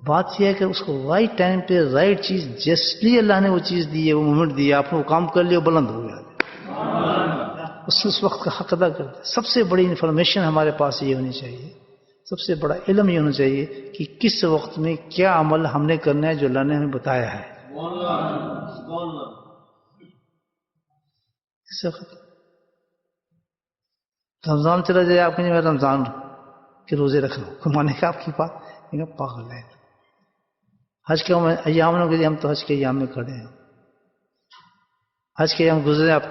بات یہ ہے کہ اس کو رائٹ ٹائم پہ رائٹ چیز، جس لیے اللہ نے وہ چیز دی ہے، وہ مومنٹ دی ہے، آپ نے وہ کام کر لیا، بلند ہو گیا، اس وقت کا حق ادا کر دیا۔ سب سے بڑی انفارمیشن ہمارے پاس یہ ہونی چاہیے، سب سے بڑا علم یہ ہونا چاہیے کہ کس وقت میں کیا عمل ہم نے کرنا ہے جو اللہ نے ہمیں بتایا ہے۔ اس وقت رمضان چلا جائے، آپ کہیں میں رمضان کے روزے رکھ رہا ہوں، کمانے کا آپ کی بات پاگل ہے۔ حج کے ایام کے لیے ہم تو حج کے ایام میں کھڑے ہیں، حج کے ایام گزرے، آپ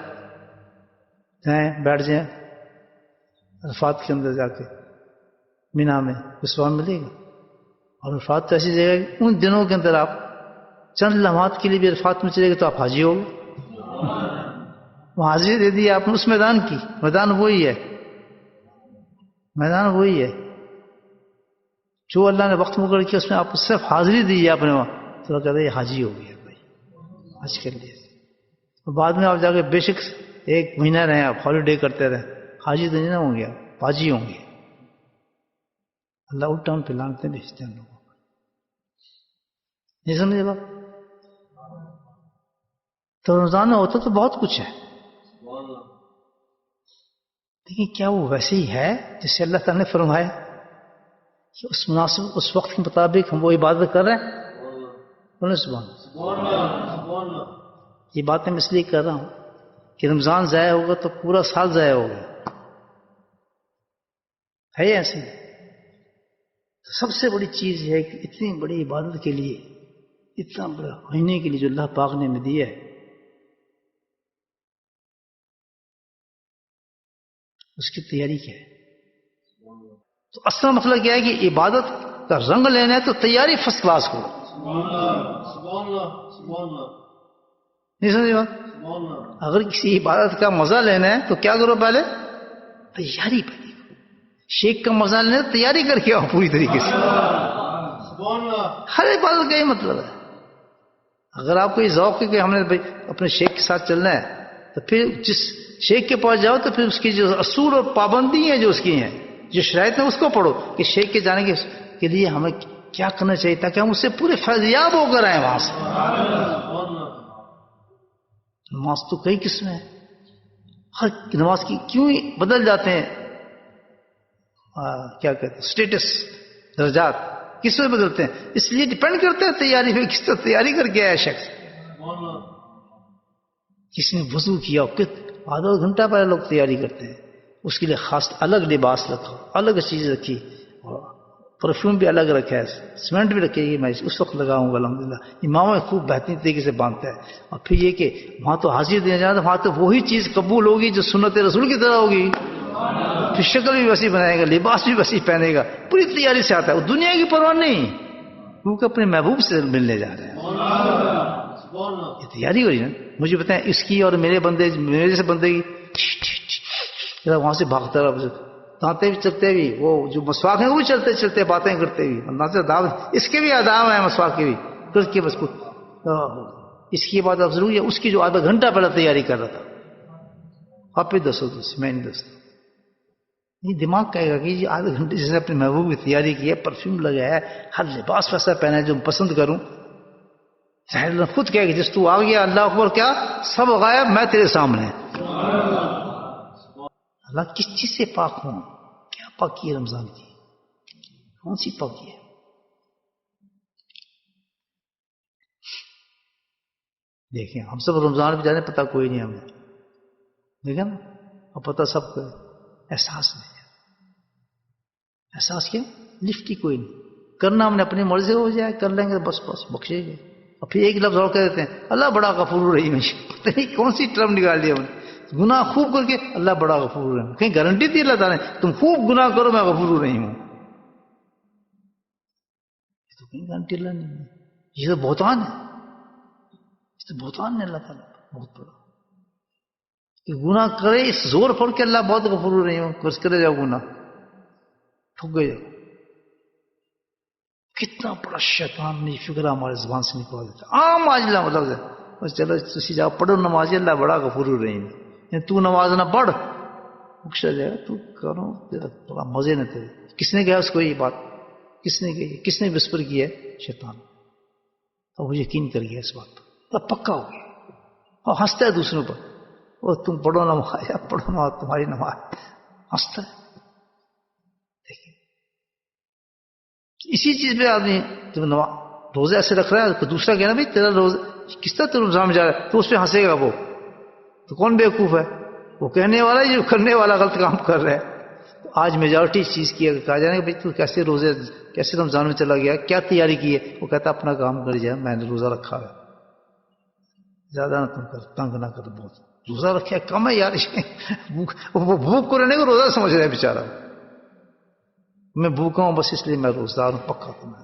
جائیں بیٹھ جائیں عرفات کے اندر جا کے مینا میں، سواب ملے گا۔ اور عرفات تو ایسی جگہ ہے کہ ان دنوں کے اندر آپ چند لمحات کے لیے بھی عرفات میں چلے گئے تو آپ حاجی ہو گئے، وہ حاضری دے دی آپ نے اس میدان کی، میدان وہی ہے، میدان وہی ہے جو اللہ نے وقت مقرر کیا، اس میں آپ صرف حاضری دی ہے آپ نے وہاں، تو کہتے ہیں یہ حاجی ہو گیا بھائی، حج کر لیا۔ اور بعد میں آپ جا کے بے شک ایک مہینہ رہیں، آپ ہالیڈے کرتے رہیں، حاجی تو نہیں نہ ہوں گے، آپ حاجی ہوں گے۔ اللہ الٹا ان پہ لعنتیں بھیجتے ہیں لوگوں کو، نہیں سمجھے بات؟ تو رمضان میں ہوتا تو بہت کچھ ہے، لیکن کیا وہ ویسے ہی ہے جسے اللہ تعالیٰ نے فرمایا کہ اس مناسب اس وقت کے مطابق ہم وہ عبادت کر رہے ہیں؟ بولے سبحان اللہ۔ یہ باتیں میں اس لیے کر رہا ہوں کہ رمضان ضائع ہوگا تو پورا سال ضائع ہوگا، ہے ایسے؟ سب سے بڑی چیز یہ ہے کہ اتنی بڑی عبادت کے لیے، اتنا بڑا مہینے کے لیے جو اللہ پاک نے ہمیں دیا ہے، اس کی تیاری کیا ہے؟ تو اصل مسئلہ کیا ہے کہ عبادت کا رنگ لینا ہے تو تیاری فرسٹ کلاس کرو، نہیں سمجھے بات؟ اگر کسی عبادت کا مزہ لینا ہے تو کیا کرو؟ پہلے تیاری پہلے کرو۔ شیخ کا مزہ لینا ہے تیاری کر کے آؤ پوری طریقے سے، ہر عبادت کا یہ مطلب ہے۔ اگر آپ کو یہ ذوق ہے کہ ہم نے اپنے شیخ کے ساتھ چلنا ہے، تو پھر جس شیخ کے پاس جاؤ تو پھر اس کی جو اصول اور پابندی ہیں جو اس کی ہیں، جو شرائط ہیں، اس کو پڑھو کہ شیخ کے جانے کے لیے ہمیں کیا کرنا چاہیے تاکہ ہم اس سے پورے فیضیاب ہو کر آئیں وہاں سے۔ نماز تو کئی قسمیں ہیں، ہر نماز کی کیوں بدل جاتے ہیں، کیا کہتے ہیں، سٹیٹس، درجات کس میں بدلتے ہیں؟ اس لیے ڈیپینڈ کرتا ہے تیاری میں، کس طرح تیاری کر کے آیا شخص۔ کسی نے وضو کیا، آدھا گھنٹہ پہلے لوگ تیاری کرتے ہیں، اس کے لیے خاص الگ لباس رکھو، الگ چیز رکھی، پرفیوم بھی الگ رکھا ہے، سیمنٹ بھی رکھے گی، میں اس وقت لگاؤں گا الحمدللہ۔ امام خوب بہترین طریقے سے باندھتا ہے۔ اور پھر یہ کہ وہاں تو حاضری دینے جانا، وہاں تو وہی چیز قبول ہوگی جو سنت رسول کی طرح ہوگی، پھر شکل بھی ویسی بنائے گا، لباس بھی ویسی پہنے گا، پوری تیاری سے آتا ہے، وہ دنیا کی پرواہ نہیں، کیونکہ اپنے محبوب سے ملنے جا رہے ہیں۔ یہ تیاری ہو رہی ہے نا۔ مجھے بتائیں اس کی اور میرے بندے، میرے جیسے بندے کی وہاں سے بھاگتا رہا، دانتے بھی چلتے بھی، وہ جو مسواک ہیں وہ بھی چلتے چلتے باتیں کرتے بھی، اللہ سے آداب، اس کے بھی آداب ہیں مسواک کے بھی، کر کے بس اس کی بات افضل ہوئی ہے اس کی جو آدھا گھنٹہ پہلے تیاری کر رہا تھا، آپ بھی دسو دوسری، میں نہیں دستا۔ یہ دماغ کہے گا کہ یہ آدھے گھنٹے جیسے اپنے محبوب کی تیاری کی ہے، پرفیوم لگایا ہے، ہر لباس ویسا پہنا ہے جو پسند کروں، ظاہر خود کہے کہ جس تو آ گیا، اللہ اکبر، کیا سب غائب، میں تیرے سامنے۔ اللہ کس چیز سے پاک ہوں؟ کیا پاکی ہے رمضان کی؟ کون سی پاکی ہے؟ دیکھیں ہم سب رمضان پہ جانے پتہ کوئی نہیں ہمیں، دیکھیں نا، اور پتہ سب کو احساس نہیں ہے۔ احساس کیا؟ لفٹ ہی کوئی نہیں کرنا، ہم نے اپنی مرضی ہو جائے کر لیں گے، بس بس بخشے گے۔ اور پھر ایک لفظ اور کہہ دیتے ہیں، اللہ بڑا غفور رحیم ہے، پتہ نہیں کون سی ٹرم نکال دیا ہم نے، گناہ خوب کر کے اللہ بڑا غفور رحیم، کہیں گارنٹی دی اللہ تعالیٰ نے تم خوب گناہ کرو میں غفور رحیم ہوں؟ یہ تو کہیں گارنٹی اللہ نہیں ہے، یہ تو بہتان ہے، یہ تو بہتان ہے اللہ تعالیٰ بہت بڑا، کہ گناہ کرے اس زور پڑ کے اللہ بہت غفور رحیم ہو، بس کرے جاؤ گناہ، ٹھک گئے جاؤ۔ کتنا بڑا شیطان نہیں فکر ہمارے زبان سے نکال دیتا، عام آج اللہ مطلب ہے، بس چلو تسی جاؤ پڑھو نماز، اللہ بڑا غفور رحیم ہے، تو نماز نہ پڑھ بخشا جائے گا، تو کرو تیرا بڑا مزے نہ تیرے۔ کس نے کہا اس کو یہ بات؟ کس نے کی؟ کس نے وسپر کیا ہے؟ شیطان. اور وہ یقین کر گیا اس بات پر، تب پکا ہو گیا اور ہنستا ہے دوسروں پر. وہ تم پڑھو نماز یا پڑھو نماز، تمہاری نماز، ہنستا ہے. دیکھیے اسی چیز پہ آدمی جب روزہ ایسے رکھ رہا ہے تو دوسرا کہنا بھائی تیرا روزہ کس طرح تیرا رمضان میں جا رہا ہے، تو اس پہ ہنسے گا وہ تو کون بیوقوف ہے؟ وہ کہنے والا ہے جو کرنے والا غلط کام کر رہا ہے. تو آج میجورٹی چیز کی اگر کہا جائے کہ بھائی تو کیسے روزے کیسے رمضان میں چلا گیا، کیا تیاری کی ہے، وہ کہتا اپنا کام کر جائے، میں نے روزہ رکھا ہے. زیادہ نہ تم کر، تنگ نہ کر، بہت روزہ رکھا ہے کم ہے یار. وہ بھوک کو رہنے کو روزہ سمجھ رہا ہے بیچارہ. میں بھوکا ہوں بس اس لیے میں روزدار ہوں، پکا تو میں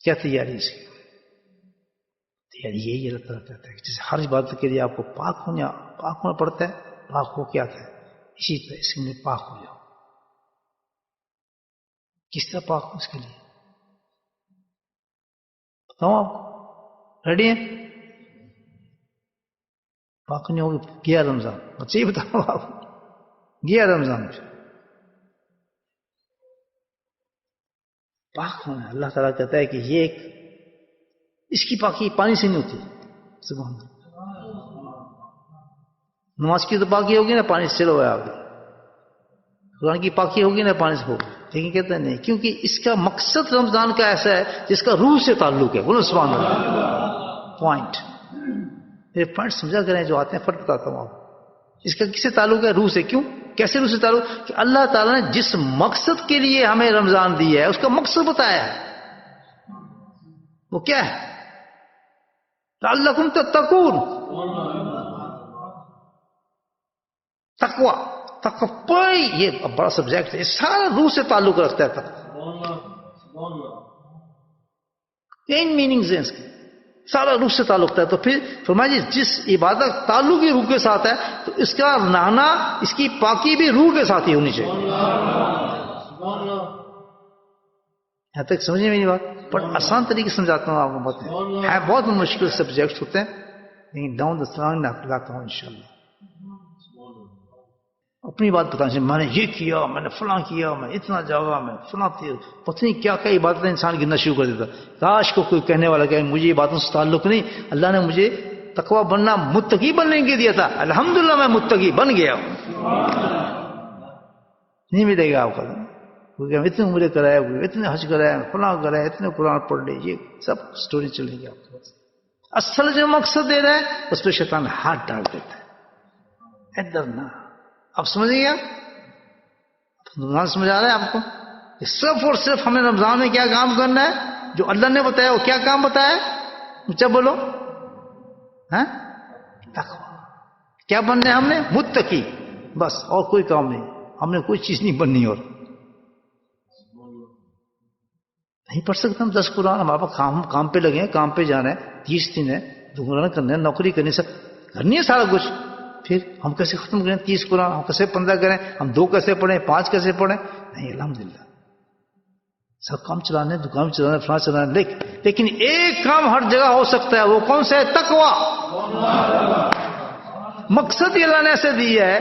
کیا تیاری اس کی؟ تیاری یہی اللہ تعالیٰ کہتا ہے کہ جیسے ہر عبادت کے لیے آپ کو پاک ہونا پڑتا ہے، پاک ہو کیا آتا ہے، اسی طرح اس میں پاک ہو جاؤ. کس طرح پاک ہو اس کے لیے بتاؤں آپ کو؟ ریڈی ہیں؟ پاک نہیں ہوگی گیا رمضان، بچے ہی بتاؤ آپ، گیا رمضان پاک ہونا. اللہ تعالیٰ کہتا ہے کہ یہ ایک اس کی پاکی پانی سے نہیں ہوتی. سبحان اللہ. نماز کی تو پاکی ہوگی نا پانی سے چلو آپ، قرآن کی پاکی ہوگی نا پانی سے ہوگی، لیکن کہتے ہیں نہیں، کیونکہ اس کا مقصد رمضان کا ایسا ہے جس کا روح سے تعلق ہے. بولو سبحان اللہ. پوائنٹ یہ پوائنٹ سمجھا کریں جو آتے ہیں، فرق بتاتا ہوں آپ. اس کا کس سے تعلق ہے؟ روح سے. کیوں؟ کیسے روح سے تعلق؟ کہ اللہ تعالیٰ نے جس مقصد کے لیے ہمیں رمضان دیا ہے اس کا مقصد بتایا ہے. وہ کیا ہے؟ لعلکم تتقون. تقوی یہ بڑا سبجیکٹ ہے، یہ سارا روح سے تعلق رکھتا ہے. تین میننگز ہیں اس کے، سارا روح سے تعلق ہے. تو پھر فرمایا جس عبادت تعلق ہی روح کے ساتھ ہے تو اس کا نہانا، اس کی پاکی بھی روح کے ساتھ ہی ہونی چاہیے. یہاں تک سمجھے میری بات؟ پر آسان طریقے سے سمجھاتا ہوں آپ کو. بات ہے بہت مشکل سبجیکٹ ہوتے ہیں، لیکن ڈاؤن دا لائن میں لاتا ہوں انشاءاللہ. اپنی بات بتانا چاہیے، میں نے یہ کیا، میں نے فلاں کیا، میں اتنا جاگا، میں فلاں پتہ نہیں کیا کیا عبادتیں انسان گرنا شروع کر دیتا. کاش کو کوئی کہنے والا کہ مجھے یہ باتوں سے تعلق نہیں، اللہ نے مجھے تقوی بننا، متقی بننے کے دیا تھا، الحمدللہ میں متقی بن گیا ہوں. نہیں ملے گا آپ کا. کیونکہ ہم اتنے عمرے کرائے ہوئے، اتنے حج کرائے، فلاں کرائے، اتنے قرآن پڑھ لے، یہ سب سٹوری چلے گی آپ کے پاس. اصل جو مقصد دے رہا ہے اس پہ شیطان ہاتھ ڈال دیتا ہے. ادھر نہ. اب سمجھیں گے آپ؟ رمضان سمجھا رہا ہے آپ کو کہ صرف اور صرف ہمیں رمضان میں کیا کام کرنا ہے جو اللہ نے بتایا. وہ کیا کام بتایا؟ اچھا بولو. ہاں کیا بننا ہے ہم نے؟ متقی. بس اور کوئی کام نہیں، ہم نے کوئی چیز نہیں بننی. اور نہیں پڑھ سکتے ہم 10 قرآن. ہمارے پاس کام پہ لگے ہیں، کام پہ جانا ہے، 30 دن ہے، قرآن کرنا ہے، نوکری کرنی، سب کرنی ہے سارا کچھ. پھر ہم کیسے ختم کریں 30 قرآن؟ ہم کیسے 15 کریں؟ ہم 2 کیسے پڑھیں؟ 5 کیسے پڑھیں؟ نہیں الحمدللہ سب کام چلانے، دکان چلانا، فلاں چلانا. لیکن ایک کام ہر جگہ ہو سکتا ہے. وہ کون سا ہے؟ تقوی. مقصد ہی اللہ نے ایسے دیا ہے،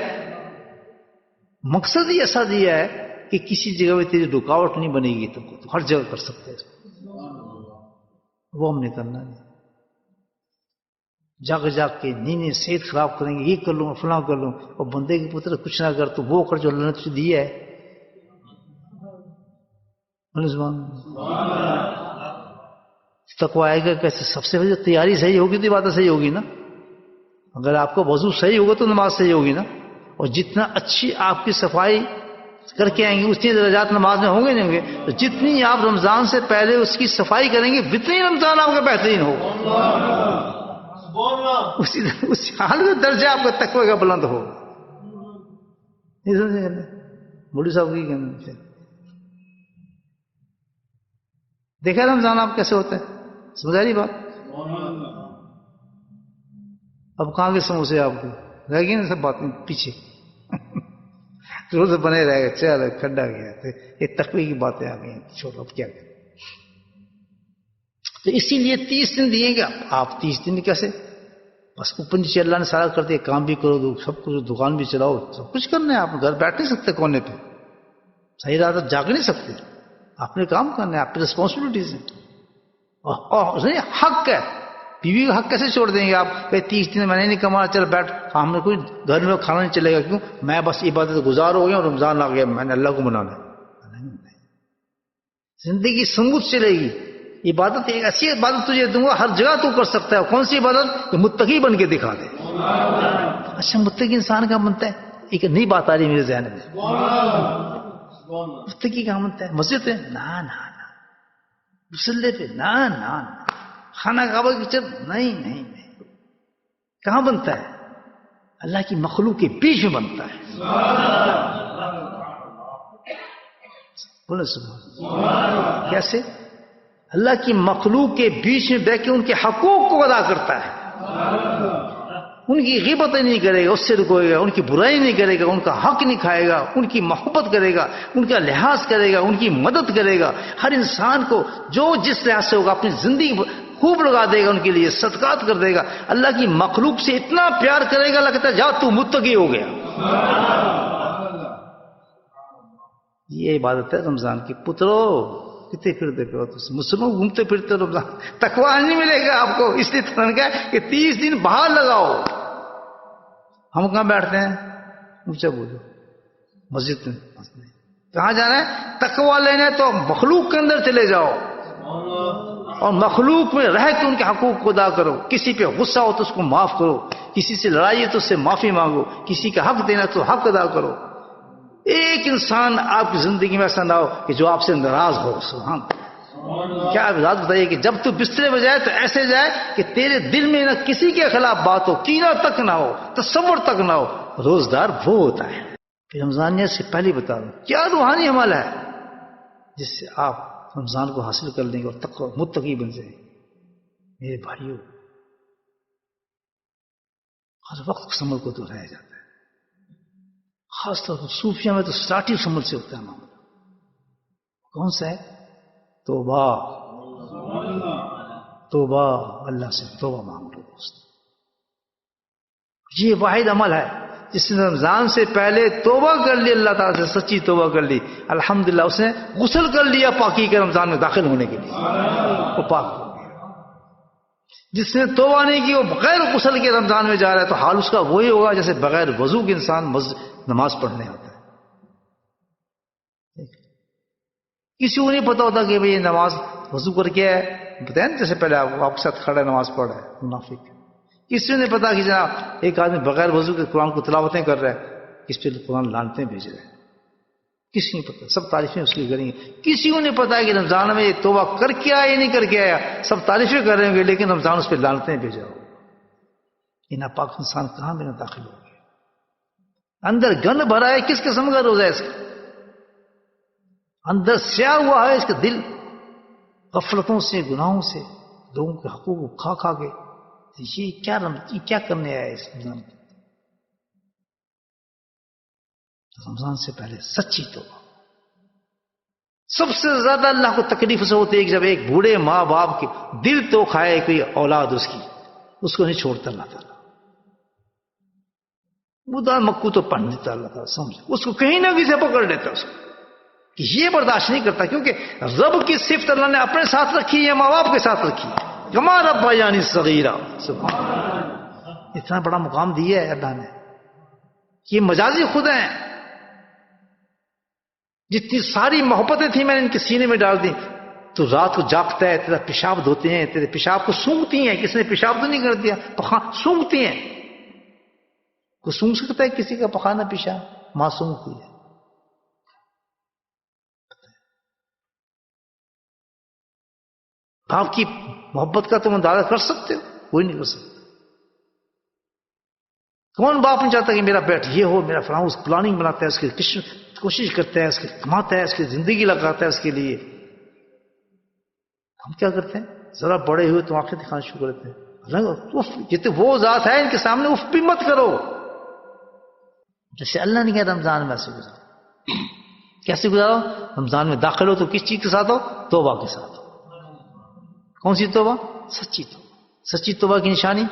مقصد ہی ایسا دیا ہے کہ کسی جگہ میں تیری رکاوٹ نہیں بنے گی. تم کو تو ہر جگہ کر سکتے ہیں. وہ ہم نے کرنا نہیں. جاگ کے نیند صحت خراب کریں گے، یہ کر لوں فلاں کر لوں. اور بندے کے پتر کچھ نہ کر تو وہ کر جو اللہ نے تجھے دیا ہے. تقوی آئے گا کیسے؟ سب سے پہلے تیاری صحیح ہوگی تو عبادت صحیح ہوگی نا. اگر آپ کا وضو صحیح ہوگا تو نماز صحیح ہوگی نا. اور جتنا اچھی آپ کی صفائی کر کے آئیں گے اتنے درجات نماز میں ہوں گے نہیں ہوں گے. تو جتنی آپ رمضان سے پہلے اس کی صفائی کریں گے اتنی رمضان آپ کا بہترین ہوگا. اسی حال میں درجہ آپ کا تقوی کا بلند ہو. نہیں سمجھے بوڑھی صاحب کی کہنا. دیکھا رمضان آپ کیسے ہوتا ہے؟ سمجھا رہی بات؟ اب کہاں کے سموسے آپ کو رہ گئی نا سب باتیں پیچھے. روز بنے رہے گا. چل کھڈا گیا یہ تقوی کی باتیں آ گئی. چھوڑو اب کیا کریں. تو اسی لیے 30 دن دیے گا. آپ 30 دن کیسے؟ بس اوپر نیچے اللہ نے سارا کر دیا. کام بھی کرو، سب کچھ، دکان بھی چلاؤ، سب کچھ کرنا ہے. آپ گھر بیٹھ نہیں سکتے کونے پہ. صحیح رات جاگ نہیں سکتے. آپ نے کام کرنا ہے, آپ کی ریسپانسبلٹیز ہیں. اور حق ہے, بیوی کا حق کیسے چھوڑ دیں گے آپ؟ 30 دن میں نے نہیں کمانا, چل بیٹھ, ہم نے کوئی گھر میں کھانا نہیں چلے گا, کیوں؟ میں بس عبادت گزار ہو گیا اور رمضان آ گیا, میں نے اللہ کو منانا ہے. زندگی سموتھ چلے گی. عبادت ایک ایسی عبادت تجھے دوں گا, ہر جگہ تو کر سکتا ہے. کون سی عبادت؟ کہ متقی بن کے دکھا دے. اچھا متقی انسان کا بنتا ہے؟ ایک نئی بات آ رہی میرے ذہن میں. متقی کہاں بنتا ہے؟ مسجد ہے؟ نہ مسلے پہ نہ خانہ کعبہ کی چل نہیں. کہاں بنتا ہے؟ اللہ کی مخلوق کے بیچ میں بنتا ہے. بولے سبحان. کیسے؟ اللہ کی مخلوق کے بیچ میں بیٹھ کے ان کے حقوق کو ادا کرتا ہے. ان کی غیبت نہیں کرے گا, اس سے رکوے گا, ان کی برائی نہیں کرے گا, ان کا حق نہیں کھائے گا, ان کی محبت کرے گا, ان کا لحاظ کرے گا, ان کی مدد کرے گا. ہر انسان کو جو جس لحاظ سے ہوگا اپنی زندگی خوب لگا دے گا, ان کے لیے صدقات کر دے گا. اللہ کی مخلوق سے اتنا پیار کرے گا, اللہ کہتا ہے جا تو متقی ہو گیا. یہ عبادت ہے رمضان کی. پترو کتنے پھرتے پہ مسلمان گھومتے پھرتے رمضان, تقویٰ نہیں ملے گا آپ کو. اس لیے تو کہا کہ 30 دن باہر لگاؤ. ہم کہاں بیٹھتے ہیں؟ اونچا بولو. مسجد میں. کہاں جانا ہے؟ تقویٰ لینا ہے تو مخلوق کے اندر چلے جاؤ اور مخلوق میں رہ کے ان کے حقوق کو ادا کرو. کسی پہ غصہ ہو تو اس کو معاف کرو, کسی سے لڑائی ہے تو اس سے معافی مانگو, کسی کا حق دینا تو حق ادا کرو. ایک انسان آپ کی زندگی میں ایسا نہ ہو کہ جو آپ سے ناراض ہو. سبحان. کیا آپ ذات بتائیے کہ جب تو بسترے میں جائے تو ایسے جائے کہ تیرے دل میں نہ کسی کے خلاف بات ہو, کینہ تک نہ ہو, تصور تک نہ ہو. روزدار وہ ہوتا ہے. پھر رمضانیت سے پہلے بتا دوں کیا روحانی عمل ہے جس سے آپ رمضان کو حاصل کر لیں گے اور تقوی متقی بن جائیں. میرے بھائیوں, ہر وقت سمجھ کو تو رہ جاتا ہے. خاص طور پر صوفیہ میں تو اسٹارٹنگ سمجھ سے ہوتا ہے معاملہ. کون سا ہے؟ توبہ اللہ سے توبہ مانگ لو دوست. یہ واحد عمل ہے جس نے رمضان سے پہلے توبہ کر لی, اللہ تعالیٰ سے سچی توبہ کر لی, الحمدللہ اس نے غسل کر لیا پاکی کے رمضان میں داخل ہونے کے لیے, وہ پاک ہو گیا. جس نے توبہ نہیں کی وہ بغیر غسل کے رمضان میں جا رہا ہے تو حال اس کا وہی ہوگا جیسے بغیر وضو کے انسان نماز پڑھنے آتا ہے. کسی کو نہیں پتا ہوتا کہ بھئی یہ نماز وضو کر کے ہے, بتائیں نا جیسے پہلے آپ کے ساتھ کھڑا نماز پڑھ رہا ہے منافق. کسی کو نہیں پتا کہ جناب ایک آدمی بغیر وضو کے قرآن کو تلاوتیں کر رہا ہے, کس پہ قرآن لانتیں بھیج رہے ہیں. کسی نہیں پتا, سب تعریفیں اس کی کریں گے. کسی کو نہیں پتا کہ رمضان میں یہ توبہ کر کے آیا یا نہیں کر کے آیا, سب تعریفیں کر رہے ہوں گے لیکن رمضان اس پہ لانتیں بھیجا ہو. یہ ناپاک انسان کہاں میں داخل ہو گیا؟ اندر گند بھرا ہے, کس قسم کا روزہ ہے اس کا؟ اندر سیاہ ہوا ہے اس کا دل غفلتوں سے, گناہوں سے, لوگوں کے حقوق کو کھا کھا کے. یہ کیا کرنے آیا اس رمضان میں؟ رمضان سے پہلے سچی توبہ. سب سے زیادہ اللہ کو تکلیف سے ہوتی ہے کہ جب ایک بوڑھے ماں باپ کے دل تو کھائے کوئی اولاد اس کی, اس کو نہیں چھوڑتا اللہ تعالیٰ. وہ مکو تو پڑھ لیتا اللہ تعالیٰ, سمجھ اس کو کہیں نہ کہیں سے پکڑ لیتا اس کو, کہ یہ برداشت نہیں کرتا. کیونکہ رب کی صفت اللہ نے اپنے ساتھ رکھی ہے, ماں باپ کے ساتھ رکھی ہے. کما ربا یعنی صغیرہ. اتنا بڑا مقام دیا ہے اللہ نے. یہ مجازی خود ہیں. جتنی ساری محبتیں تھیں میں نے ان کے سینے میں ڈال دی. تو رات کو جاگتا ہے, تیرا پیشاب دھوتے ہیں, تیرے پیشاب کو سونگتی ہیں. کس نے پیشاب تو نہیں کر دیا, سونگتی ہیں. کوئی سونگ سکتا ہے کسی کا پخانا پیشاب؟ ماں سونگتی ہے. باپ کی محبت کا تم اندازہ کر سکتے ہو؟ کوئی نہیں کر سکتا. کون باپ نہیں چاہتا کہ میرا بیٹا یہ ہو, میرا فلاں, اس پلاننگ بناتا ہے, اس کی کوشش کرتا ہے, اس کی کماتا ہے, اس کی زندگی لگاتا ہے اس کے لیے. ہم کیا کرتے ہیں؟ ذرا بڑے ہوئے تو آنکھیں دکھانا شروع کرتے ہیں. یہ تو وہ ذات ہے ان کے سامنے اف بھی مت کرو. جیسے اللہ نے کہا رمضان میں ایسے گزارو. کیسے گزارو؟ رمضان میں داخل ہو تو کس چیز کے ساتھ ہو؟ توبہ کے ساتھ ہو. کون سی توبہ؟ سچی توبہ. سچی توبہ کی نشانی,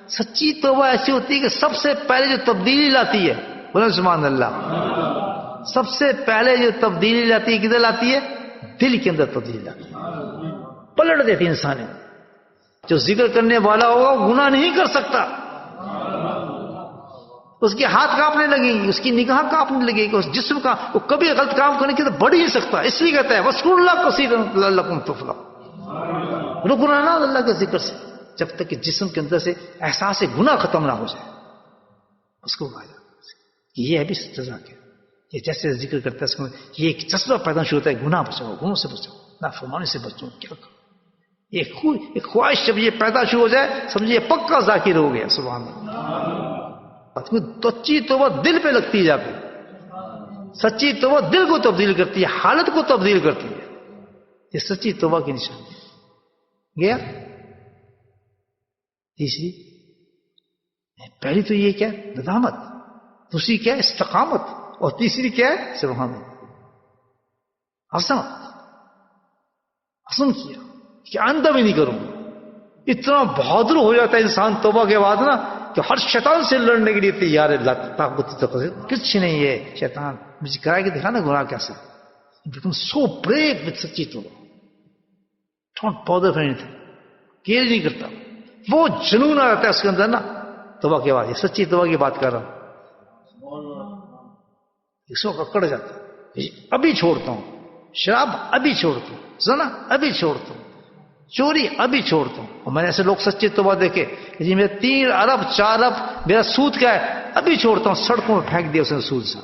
سچی توبہ ایسی ہوتی ہے کہ سب سے پہلے جو تبدیلی لاتی ہے, بولے سبحان اللہ, سب سے پہلے جو تبدیلی لاتی ہے کدھر لاتی ہے؟ دل کے اندر تبدیلی لاتی ہے، پلٹ دیتی ہے انسان۔ جو ذکر کرنے والا ہوگا وہ گناہ نہیں کر سکتا، اس کے ہاتھ کانپنے لگیں گی، اس کی نگاہ کانپنے لگے گی، اس جسم کا وہ کبھی غلط کام کرنے کی تو بڑھ ہی نہیں سکتا۔ اس لیے کہتا ہے وَاذْكُرُوا اللَّهَ كَثِيرًا لَعَلَّكُمْ تُفْلِحُونَ، رکنا نہ اللہ کے ذکر سے جب تک کہ جسم کے اندر سے احساس گناہ ختم نہ ہو جائے، اس کو یہ ہے بھی سزا کیا، یہ جیسے ذکر کرتا ہے اس میں یہ ایک جذبہ پیدا شروع ہوتا ہے، گناہ بچاؤ، گناہوں سے بچاؤ، نافرمانی سے بچو، کیا کرو، ایک خواہش جب یہ پیدا شروع ہو جائے سمجھیے پکا ذاکر ہو گیا۔ سبحان اللہ، سچی توبہ دل پہ لگتی ہے جا کے، سچی توبہ دل کو تبدیل کرتی ہے، حالت کو تبدیل کرتی ہے، یہ سچی توبہ کی نشانی گیا۔ تیسری، پہلی تو یہ کیا ہے ندامت، دوسری کیا ہے استقامت، اور تیسری کیا ہے سبحان اللہ عزم کیا کہ آئندہ بھی نہیں کروں گا۔ اتنا بہادر ہو جاتا ہے انسان توبہ کے بعد نا کہ ہر شیطان سے لڑنے کے لیے تیار ہے، طاقت کچھ نہیں ہے، شیطان مجھے کرا کے دکھا نا گناہ کیسا، بیکم سو بریو وتھ سچی توبہ، don't bother for any thing, care نہیں کرتا، وہ جنون آ جاتا ہے اس کے اندر نا توبہ کے بعد، یہ سچی توبہ کی بات کر رہا ہوں، اس کو اکڑ جاتا ہے، ابھی چھوڑتا ہوں، شراب ابھی چھوڑتا ہوں، زنا ابھی چھوڑتا ہوں، چوری ابھی چھوڑتا ہوں۔ اور میں نے ایسے لوگ سچی توبہ دیکھے جی میں 3 ارب 4 ارب میرا سود کیا ہے ابھی چھوڑتا ہوں، سڑکوں میں پھینک دیا اس نے سود سے،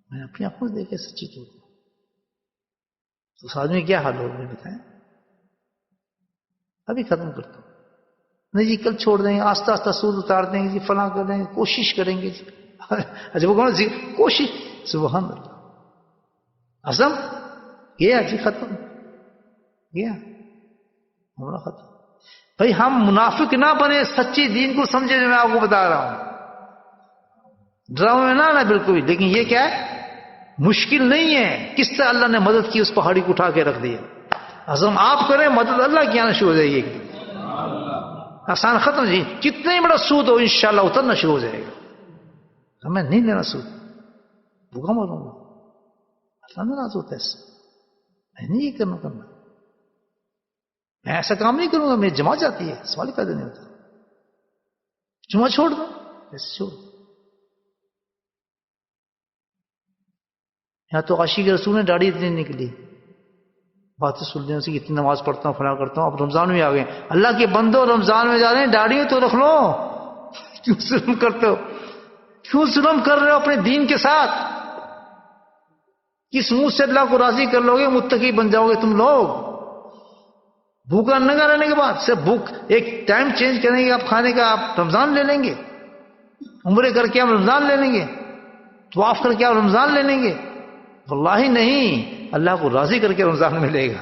میں نے اپنی آنکھوں سے دیکھے سچی توبہ۔ تو اس آدمی کیا حال ہوگا بتائیں، ابھی ختم کرتا ہوں، نہیں جی کل چھوڑ دیں گے، آہستہ آہستہ سود اتار دیں گے جی، فلاں کر دیں گے، کوشش کریں گے جی، اچھا وہ کون سی کوشش، سبحان اللہ، عزم گیا جی، ختم گیا معاملہ ختم۔ بھائی ہم منافق نہ بنے، سچی دین کو سمجھے، جو میں آپ کو بتا رہا ہوں، ڈراؤ میں نہ بالکل بھی، لیکن یہ کیا ہے مشکل نہیں ہے، کس سے اللہ نے مدد کی، اس پہاڑی کو اٹھا کے رکھ دیا، عزم آپ کریں مدد اللہ کی آنا شروع ہو جائے گی، ایک دن آسان ختم جی، کتنے ہی بڑا سود ہو انشاءاللہ اترنا شروع ہو جائے گا، ہمیں نہیں لینا سود، بھوکا مروں گا، اللہ ناراض ہوتا ہے، میں نہیں یہ کرنا، میں ایسا کام نہیں کروں گا، میری جمع جاتی ہے، سوال ہی پیدا نہیں ہوتا، جمعہ چھوڑ دو، ایسے چھوڑ دو۔ یہاں تو عاشق رسول نے داڑھی اتنی نکلی، باتیں سن لیں اسی اتنی نماز پڑھتا ہوں فلاں کرتا ہوں، اب رمضان میں آ گئے، اللہ کے بندو رمضان میں جا رہے ہیں، داڑھی تو رکھ لو، کیوں ظلم کرتے ہو، کیوں ظلم کر رہے ہو اپنے دین کے ساتھ، کس منہ سے اللہ کو راضی کر لو گے، متقی بن جاؤ گے تم لوگ، بھوکا ننگا رہنے کے بعد صرف بھوک ایک ٹائم چینج کریں گے آپ کھانے کا، آپ رمضان لے لیں گے، عمرے کر کے آپ رمضان لے لیں گے، طواف کر کے آپ رمضان لے لیں گے، واللہ نہیں، اللہ کو راضی کر کے رمضان میں لے گا۔